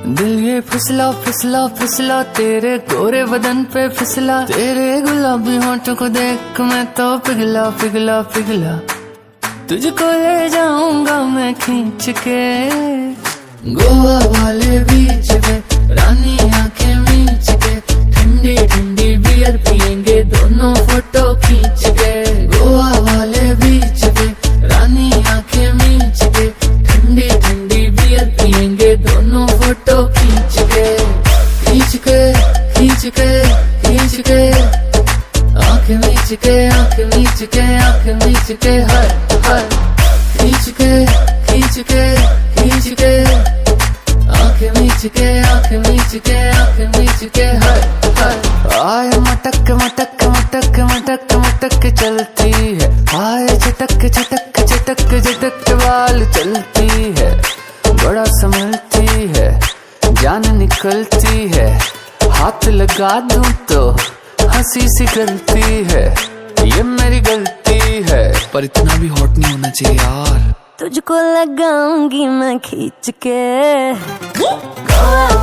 दिल ये फिसला फिसला फिसला तेरे गोरे बदन पे फिसला, तेरे गुलाबी होंठों को देख मैं तो पिघला पिघला पिघला। तुझको ले जाऊंगा मैं खींच के गोवा वाले बीच पे, रानी आंखें मीच के, ठंडी ठंडी बियर पियेंगे दोनों फोटो खींच के। गोवा वाले बीच पे, रानी आंखें मीच के, ठंडी ठंडी बियर पियेंगे दोनों फोटो खींच के। खींच के खींच के खींच के, आंखें मीच के आंखें मीच के आंखें मीच के, हर हर खींच के खींच के खींच के, आंखें मीच के आंखें मीच के आंखें मीच के, हर हर। आए मटक मटक मटक मटक मटक चलती है, आए झटक झटक झटक झटक बाल चलती है, बड़ा संभलती है जान निकलती है, हाथ लगा दूं तो हंसी सी गलती है, ये मेरी गलती है पर इतना भी हॉट नहीं होना चाहिए यार। तुझको लगाऊंगी मैं खींच के गोवा